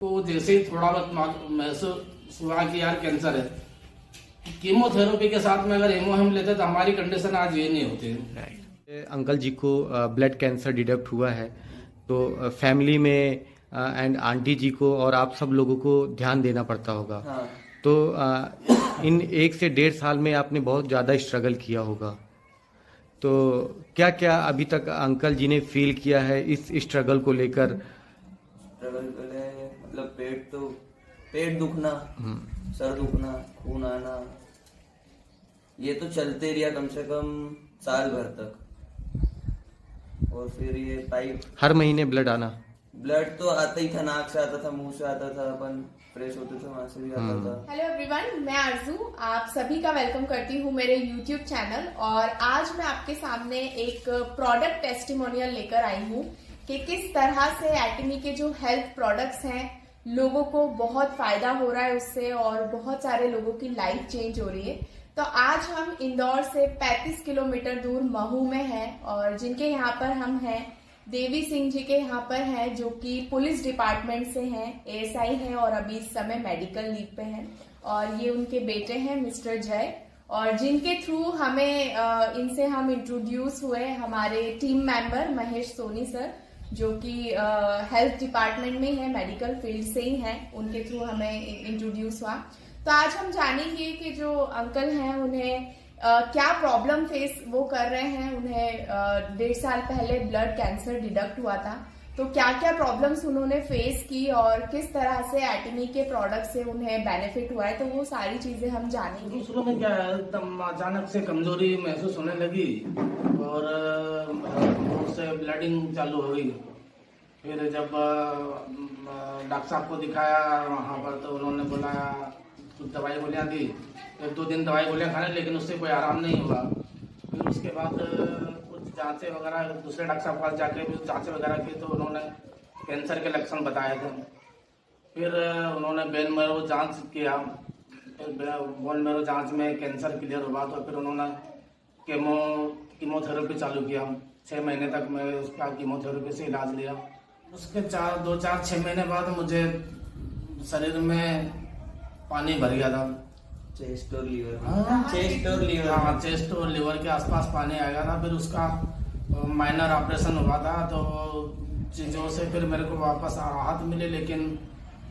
तो जैसे ही थोड़ा बहुत महसूस हुआ कि यार कैंसर है, कीमोथेरेपी के साथ में अगर हेमोहिम लेते तो हमारी कंडीशन आज ये नहीं होती। अंकल जी को ब्लड कैंसर डिटेक्ट हुआ है, तो फैमिली में एंड आंटी जी को और आप सब लोगों को ध्यान देना पड़ता होगा। हाँ। तो इन 1 से 1.5 साल में आपने बहुत ज़्यादा स्ट्रगल किया होगा, तो क्या क्या अभी तक अंकल जी ने फील किया है इस स्ट्रगल को लेकर? स्ट्रगल पहले मतलब पेट दुखना, सर दुखना, खून आना, ये तो चलते रहा कम से कम साल भर तक। और फिर ये पाइप, हर महीने ब्लड आना? ब्लड तो आता ही था, नाक से आता था, मुंह से आता था, अपन फ्रेश होते थे वहां से भी आता था। हेलो एवरीवन, मैं आरजू आप सभी का वेलकम करती हूँ मेरे यूट्यूब चैनल। और आज मैं आपके सामने एक प्रोडक्ट टेस्टिमोनियल लेकर आई हूँ कि किस तरह से एटमी के जो हेल्थ प्रोडक्ट्स हैं लोगों को बहुत फायदा हो रहा है उससे, और बहुत सारे लोगों की लाइफ चेंज हो रही है। तो आज हम इंदौर से 35 किलोमीटर दूर महू में हैं, और जिनके यहाँ पर हम हैं देवी सिंह जी के यहाँ पर हैं, जो कि पुलिस डिपार्टमेंट से हैं, एएसआई हैं और अभी इस समय मेडिकल लीव पे हैं। और ये उनके बेटे हैं मिस्टर जय, और जिनके थ्रू हमें इनसे हम इंट्रोड्यूस हुए हमारे team member Mahesh Soni sir, जो कि हेल्थ डिपार्टमेंट में है, मेडिकल फील्ड से ही हैं, उनके थ्रू हमें इंट्रोड्यूस हुआ। तो आज हम जानेंगे कि जो अंकल हैं उन्हें क्या प्रॉब्लम फेस वो कर रहे हैं। उन्हें 1.5 साल पहले ब्लड कैंसर डिटेक्ट हुआ था, तो क्या क्या प्रॉब्लम्स उन्होंने फेस की और किस तरह से एटमी के प्रोडक्ट से उन्हें बेनिफिट हुआ है, तो वो सारी चीजें हम जानेंगे। शुरू में क्या है, एकदम अचानक से कमजोरी महसूस होने लगी और उससे ब्लडिंग चालू हो गई। फिर जब डॉक्टर साहब को दिखाया वहाँ पर, तो उन्होंने बोला कुछ दवाई गोलियाँ दी, 1-2 दिन दवाई गोलियाँ खाने, लेकिन उससे कोई आराम नहीं हुआ। फिर उसके बाद कुछ जांचें वगैरह दूसरे डॉक्टर साहब के पास जाके भी जांचें वगैरह की, तो उन्होंने कैंसर के लक्षण बताए थे। फिर उन्होंने बोन मैरो जांच किया, फिर बोन मैरो जांच में कैंसर क्लियर हुआ, तो फिर उन्होंने कीमोथेरेपी चालू किया। 6 महीने तक मैं उसका कीमोथेरेपी से इलाज लिया। उसके 2-4-6 महीने बाद मुझे शरीर में पानी भर गया था। चेस्ट और लीवर, चेस्ट और लीवर के आसपास पानी आ गया था। फिर उसका माइनर ऑपरेशन हुआ था, तो चीज़ों से फिर मेरे को वापस राहत मिली, लेकिन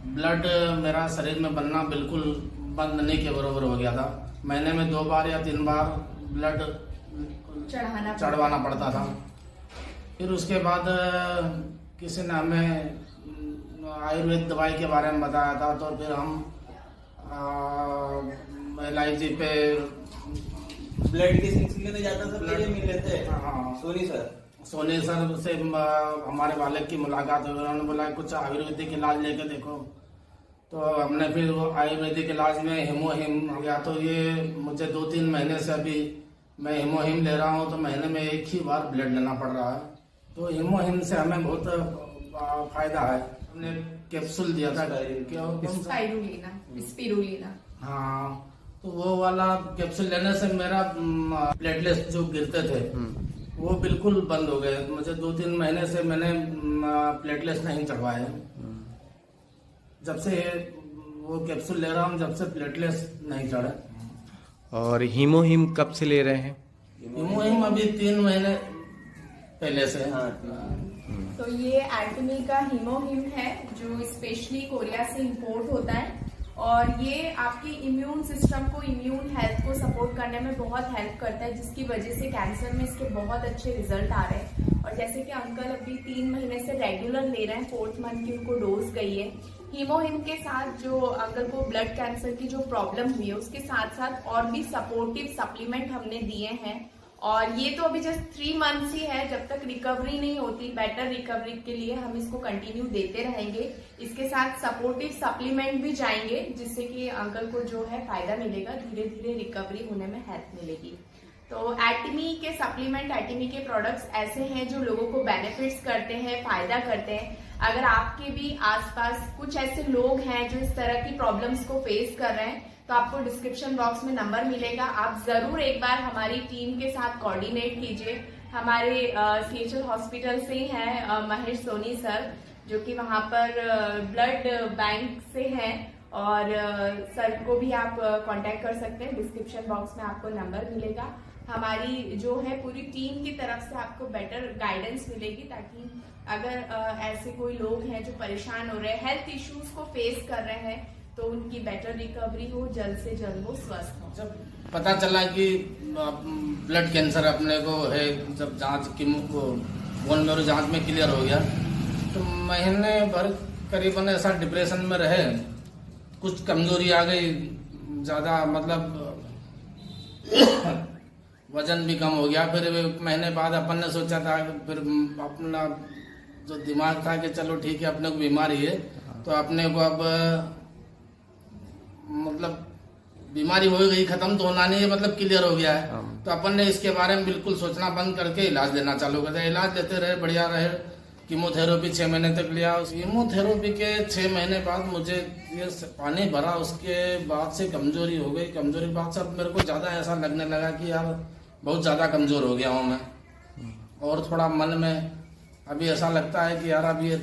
ब्लड मेरा शरीर में बनना बिल्कुल बंद नहीं के बराबर हो गया था। महीने में 2 बार या 3 बार ब्लड चढ़वाना पड़ता था। फिर उसके बाद किसी ने हमें आयुर्वेद दवाई के बारे में बताया था, तो फिर हम LIG पे ब्लड के सिलसिले में जाता था, पहले मिले थे। हाँ, सोनी सर से हमारे वालिद की मुलाकात हुई। उन्होंने बोला कुछ आयुर्वेदिक इलाज लेके देखो, तो हमने फिर वो आयुर्वेदिक इलाज में हेमोहिम हो गया। तो ये मुझे 2-3 महीने से अभी मैं हेमोहिम ले रहा हूँ, तो महीने में 1 ही बार ब्लड लेना पड़ रहा है। तो हेमोहिम से हमें बहुत फायदा है। हमने कैप्सूल दिया था, स्पिरुलिना। हाँ, तो वो वाला कैप्सूल लेने से मेरा प्लेटलेट्स जो गिरते थे वो बिल्कुल बंद हो गए। मुझे 2-3 महीने से मैंने प्लेटलेट्स नहीं चढ़वाए। जब से वो कैप्सूल ले रहा हूँ, जब से प्लेटलेट्स नहीं चढ़े। और हीमोहिम कब से ले रहे हैं? हीमोहिम अभी 3 महीने पहले से। तो ये एटमी का हीमोहिम है, जो स्पेशली कोरिया से इंपोर्ट होता है, और ये आपकी इम्यून सिस्टम को, इम्यून हेल्थ को सपोर्ट करने में बहुत हेल्प करता है, जिसकी वजह से कैंसर में इसके बहुत अच्छे रिजल्ट आ रहे हैं। और जैसे कि अंकल अभी 3 महीने से रेगुलर ले रहे हैं, 4th मंथ की उनको डोज गई है। हीमोहिम के साथ जो अंकल को ब्लड कैंसर की जो प्रॉब्लम हुई है, उसके साथ साथ और भी सपोर्टिव सप्लीमेंट हमने दिए हैं। और ये तो अभी जस्ट 3 मंथ्स ही है, जब तक रिकवरी नहीं होती, बेटर रिकवरी के लिए हम इसको कंटिन्यू देते रहेंगे। इसके साथ सपोर्टिव सप्लीमेंट भी जाएंगे, जिससे कि अंकल को जो है फायदा मिलेगा, धीरे धीरे रिकवरी होने में हेल्प मिलेगी। तो एटमी के सप्लीमेंट, एटमी के प्रोडक्ट्स ऐसे हैं जो लोगों को बेनिफिट्स करते हैं, फायदा करते हैं। अगर आपके भी आसपास कुछ ऐसे लोग हैं जो इस तरह की प्रॉब्लम्स को फेस कर रहे हैं, तो आपको डिस्क्रिप्शन बॉक्स में नंबर मिलेगा, आप जरूर एक बार हमारी टीम के साथ कोऑर्डिनेट कीजिए। हमारे CHL हॉस्पिटल से ही हैं महेश सोनी सर, जो कि वहां पर ब्लड बैंक से हैं, और सर को भी आप कांटेक्ट कर सकते हैं। डिस्क्रिप्शन बॉक्स में आपको नंबर मिलेगा। हमारी जो है पूरी टीम की तरफ से आपको बेटर गाइडेंस मिलेगी, ताकि अगर ऐसे कोई लोग हैं जो परेशान हो रहे हैं, हेल्थ इश्यूज को फेस कर रहे हैं, तो उनकी बेटर रिकवरी हो, जल्द से जल्द वो स्वस्थ हो। जब पता चला कि ब्लड कैंसर अपने को है, जब जांच की बोन मेरो जांच में क्लियर हो गया, तो महीने भर करीबन ऐसा डिप्रेशन में रहे। कुछ कमजोरी आ गई, ज़्यादा मतलब वजन भी कम हो गया। फिर एक महीने बाद अपन ने सोचा था, फिर अपना जो दिमाग था कि चलो ठीक है अपने को बीमारी है, तो अपने को अब मतलब बीमारी हो गई, खत्म तो होना नहीं है, मतलब क्लियर हो गया है। तो अपन ने इसके बारे में बिल्कुल सोचना बंद करके इलाज लेना चालू कर दिया। इलाज लेते रहे, बढ़िया रहे। कीमोथेरेपी 6 महीने तक लिया। कीमोथेरेपी के 6 महीने बाद मुझे ये पानी भरा, उसके बाद से कमजोरी हो गई। कमजोरी के बाद से अब मेरे को ज़्यादा ऐसा लगने लगा कि यार बहुत ज़्यादा कमज़ोर हो गया हूँ मैं। और थोड़ा मन में अभी ऐसा लगता है कि यार अब ये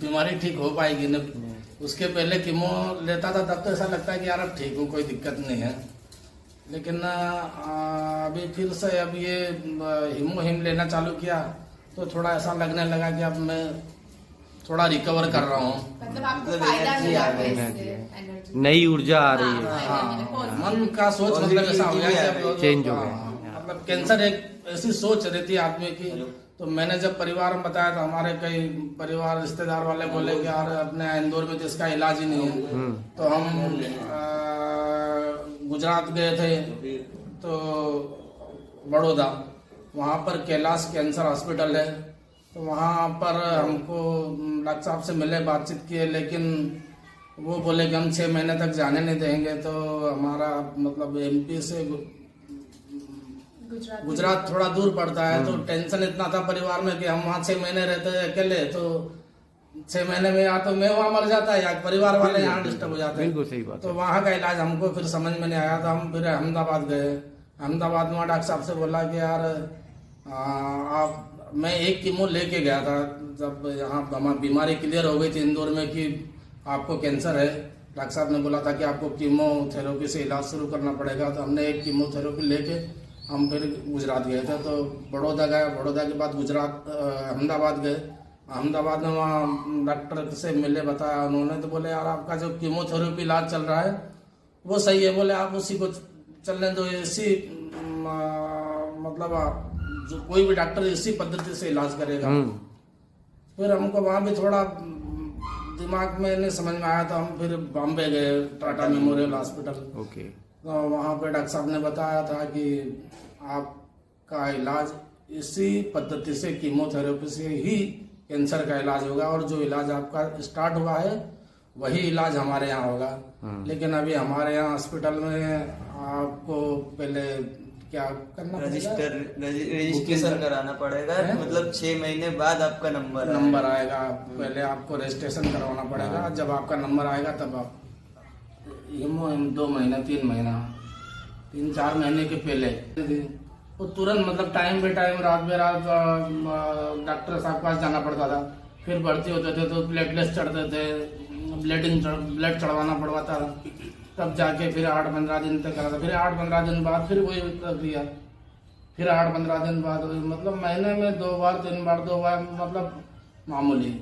बीमारी ठीक हो पाएगी न। उसके पहले कीमो लेता था तब तो ऐसा लगता है कि यार अब ठीक हूँ, कोई दिक्कत नहीं है। लेकिन अभी फिर से अब ये हिम लेना चालू किया, तो थोड़ा ऐसा लगने लगा कि अब मैं थोड़ा रिकवर कर रहा हूँ। मतलब आपको फायदा मिला है इससे, एनर्जी, नई ऊर्जा आ रही है। हाँ, मन का सोच मतलब ऐसा हो गया कि अब चेंज हो गया। मतलब कैंसर एक ऐसी सोच रहती है आदमी की। तो मैंने जब परिवार में बताया, तो हमारे कई परिवार रिश्तेदार वाले बोले कि यार अपने इंदौर में तो इसका इलाज ही नहीं है। तो हम गुजरात गए थे, तो बड़ौदा, वहाँ पर कैलाश कैंसर हॉस्पिटल है। तो वहाँ पर हमको डॉक्टर साहब से मिले, बातचीत किए, लेकिन वो बोले कि हम 6 महीने तक जाने नहीं देंगे। तो हमारा मतलब MP से गुजरात थोड़ा दूर पड़ता है। तो टेंशन इतना था परिवार में कि हम वहाँ 6 महीने रहते हैं अकेले, तो 6 महीने में या तो मैं वहाँ मर जाता है या परिवार वाले यहाँ डिस्टर्ब हो जाते हैं। बिल्कुल सही बात। तो वहाँ का इलाज हमको फिर समझ में नहीं आया, तो हम फिर अहमदाबाद गए। अहमदाबाद में डॉक्टर साहब से बोला कि यार आप, मैं एक कीमो लेके गया था जब यहाँ हमारी बीमारी क्लियर हो गई थी इंदौर में कि आपको कैंसर है। डॉक्टर साहब ने बोला था कि आपको कीमोथेरेपी से इलाज शुरू करना पड़ेगा। तो हमने एक कीमोथेरेपी लेके हम फिर गुजरात गए थे। तो बड़ौदा गए, बड़ौदा के बाद गुजरात अहमदाबाद गए। अहमदाबाद में वहाँ डॉक्टर से मिले, बताया उन्होंने, तो बोले यार आपका जो कीमोथेरेपी इलाज चल रहा है वो सही है। बोले आप उसी को चलने दो, इसी मतलब जो कोई भी डॉक्टर इसी पद्धति से इलाज करेगा। फिर हमको वहाँ भी थोड़ा दिमाग में नहीं समझ में आया, तो हम फिर बॉम्बे गए, टाटा मेमोरियल हॉस्पिटल। ओके। तो वहाँ पे डॉक्टर साहब ने बताया था कि आपका इलाज इसी पद्धति से, कीमोथेरेपी से ही कैंसर का इलाज होगा, और जो इलाज आपका स्टार्ट हुआ है वही इलाज हमारे यहाँ होगा। लेकिन अभी हमारे यहाँ हॉस्पिटल में आपको पहले क्या करना पड़ेगा, रजिस्ट्रेशन कराना पड़ेगा। मतलब 6 महीने बाद आपका नंबर आएगा। पहले आपको रजिस्ट्रेशन करवाना पड़ेगा। जब आपका नंबर आएगा तब आप 2 महीना 3 महीना 3-4 महीने के पहले वो तुरंत मतलब टाइम पे टाइम, रात में रात डॉक्टर साहब के पास जाना पड़ता था। फिर भर्ती होते थे तो प्लेटलेट्स चढ़ते थे, ब्लड चढ़वाना पड़वाता था, तब जाके फिर 8-15 दिन तक करा था। फिर 8-15 दिन बाद फिर वही प्रक्रिया, फिर 8-15 दिन बाद मतलब महीने में 2 बार 3 बार 2 बार मतलब मामूली,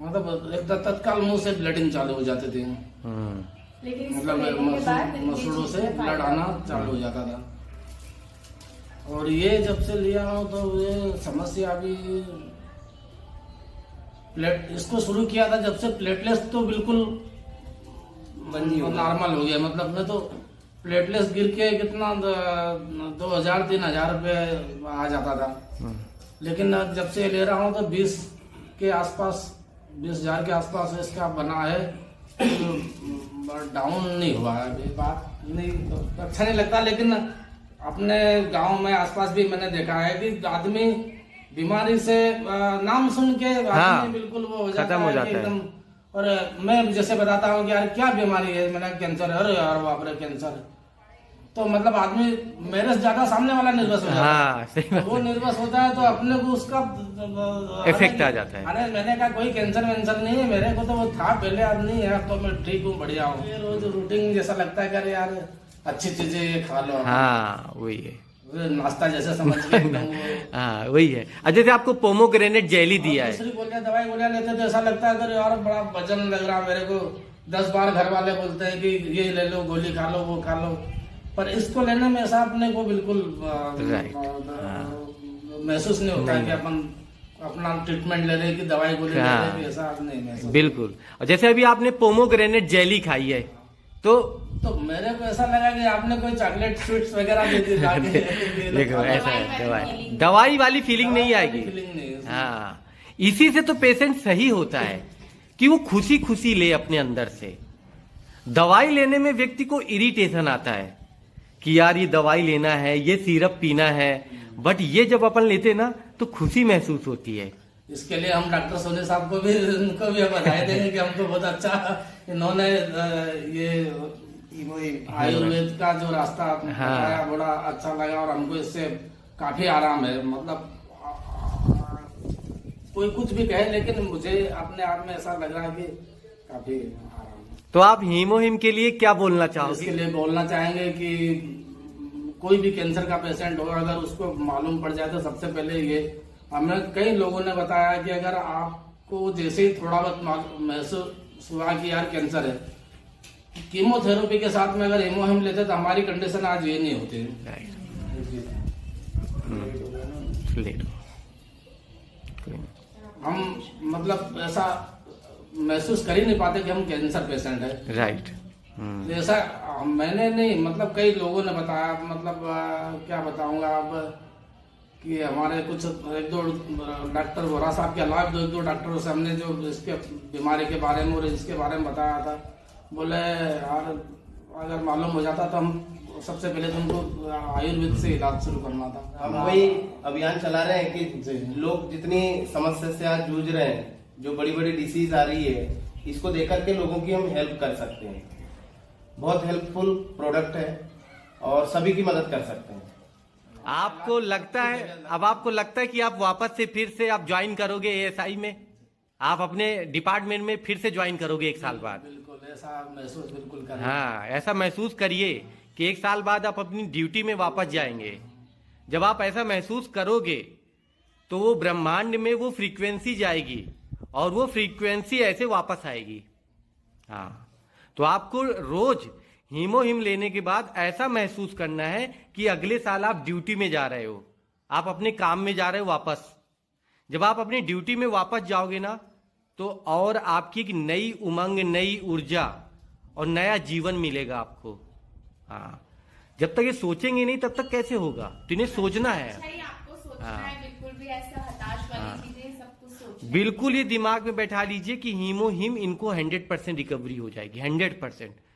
मतलब एक तत्काल मुंह से ब्लडिंग चालू हो जाती थी। मतलब मसूड़ों से ब्लड आना चालू हो जाता था। और ये जब से लिया हूँ तो ये समस्या अभी इसको शुरू किया था जब से प्लेटलेट्स तो बिल्कुल नॉर्मल हो गया। मतलब मैं तो प्लेटलेट्स गिर के कितना 2000-3000 रुपये आ जाता था। लेकिन जब से ले रहा हूँ तो 20 के आसपास, 20,000 के आसपास इसका बना है। डाउन नहीं हुआ है अभी, बात नहीं, अच्छा नहीं लगता। लेकिन अपने गांव में आसपास भी मैंने देखा है कि आदमी बीमारी से नाम सुन के आदमी बिल्कुल वो हो जाता है एकदम। और मैं जैसे बताता हूँ कि यार क्या बीमारी है, मैंने कैंसर है, अरे यार बाप रे कैंसर। तो मतलब आदमी मेरे से ज्यादा सामने वाला निर्वस हो जाता है। हाँ सही बात वो निर्वस होता है तो अपने को उसका इफेक्ट आ जाता है। अरे मैंने कहा कोई कैंसर वैंसर नहीं है मेरे को, तो वो था पहले, अब नहीं है, अब तो मैं ठीक हूँ, बढ़िया हूँ। ये रोज रूटीन जैसा लगता है कि अरे यार अच्छी चीजें ये खा लो, हाँ वही है। वो नाश्ता जैसे समझ के एकदम हाँ वही है। और जैसे आपको पोमोग्रेनेट जेली दिया है, दूसरी गोलियां दवाई गोलियां लेते तो ऐसा लगता है अरे यार बड़ा वजन लग रहा है मेरे को। 10 बार घर वाले बोलते हैं कि ये ले लो, गोली खा लो, वो खा लो, पर इसको लेने में ऐसा अपने को बिल्कुल महसूस नहीं होता है कि अपन अपना ट्रीटमेंट ले रहे हैं कि दवाई गोली ले रहे हैं, कि ऐसा नहीं महसूस। बिल्कुल। और जैसे अभी आपने पोमोग्रेनेट जेली खाई है तो मेरे को ऐसा लगा कि आपने कोई चॉकलेट स्वीट्स वगैरह दे दी देखो ऐसा है, दवाई वाली फीलिंग नहीं आएगी। फीलिंग नहीं है। हाँ, इसी से तो पेशेंट सही होता है कि वो खुशी खुशी ले अपने अंदर से। दवाई लेने में व्यक्ति को इरिटेशन आता है कि यार ये दवाई लेना है, ये सिरप पीना है, बट ये जब अपन लेते ना तो खुशी महसूस होती है। इसके लिए हम डॉक्टर सोनी साहब को भी, उनको भी बधाई देंगे कि हमको बहुत अच्छा इन्होंने ये आयुर्वेद का जो रास्ता बताया, बड़ा अच्छा लगा और हमको इससे काफी आराम है। मतलब कोई कुछ भी कहे, लेकिन मुझे अपने आप में ऐसा लग रहा है कि काफी आराम है। तो आप हीमोहिम के लिए क्या बोलना चाहोगे? इसके लिए बोलना चाहेंगे कि कोई भी कैंसर का पेशेंट हो, अगर उसको मालूम पड़ जाए तो सबसे पहले ये, हमें कई लोगों ने बताया कि अगर आपको जैसे ही थोड़ा बहुत महसूस हुआ कि यार कैंसर है, कीमोथेरेपी के साथ में अगर हीमोहिम लेते तो हमारी कंडीशन आज ये नहीं होती। हम मतलब ऐसा महसूस कर ही नहीं पाते कि हम कैंसर पेशेंट है। राइट। ऐसा मैंने नहीं, मतलब कई लोगों ने बताया, मतलब क्या बताऊंगा अब, कि हमारे कुछ एक दो डॉक्टर वोरा साहब के अलावा एक दो डॉक्टरों से हमने जो इसके बीमारी के बारे में और इसके बारे में बताया था, बोले यार अगर मालूम हो जाता तो हम सबसे पहले तो उनको आयुर्वेद से इलाज शुरू करना था। हम वही अभियान चला रहे हैं कि लोग जितनी समस्या से आज जूझ रहे हैं, जो बड़ी बड़ी डिसीज आ रही है, इसको देकर के लोगों की हम हेल्प कर सकते हैं। बहुत हेल्पफुल प्रोडक्ट है और सभी की मदद कर सकते हैं। आपको लगता है, अब आपको लगता है कि आप वापस से फिर से आप ज्वाइन करोगे एएसआई में, आप अपने डिपार्टमेंट में फिर से ज्वाइन करोगे 1 साल बाद? बिल्कुल ऐसा महसूस बिल्कुल करें। हाँ, ऐसा महसूस करिए कि 1 साल बाद आप अपनी ड्यूटी में वापस जाएंगे। जब आप ऐसा महसूस करोगे तो वो ब्रह्मांड में वो फ्रीक्वेंसी जाएगी और वो फ्रीक्वेंसी ऐसे वापस आएगी। हाँ, तो आपको रोज हीमोहिम लेने के बाद ऐसा महसूस करना है कि अगले साल आप ड्यूटी में जा रहे हो, आप अपने काम में जा रहे हो वापस। जब आप अपनी ड्यूटी में वापस जाओगे ना, तो और आपकी एक नई उमंग, नई ऊर्जा और नया जीवन मिलेगा आपको। हाँ, जब तक ये सोचेंगे नहीं तब तक कैसे होगा? तो इन्हें सोचना है। अच्छा ही आपको सोचना है, बिल्कुल भी ऐसा हताश वाली चीजें सब कुछ सोचना। बिल्कुल ये दिमाग में बैठा लीजिए कि हीमोहिम इनको 100% रिकवरी हो जाएगी, 100%।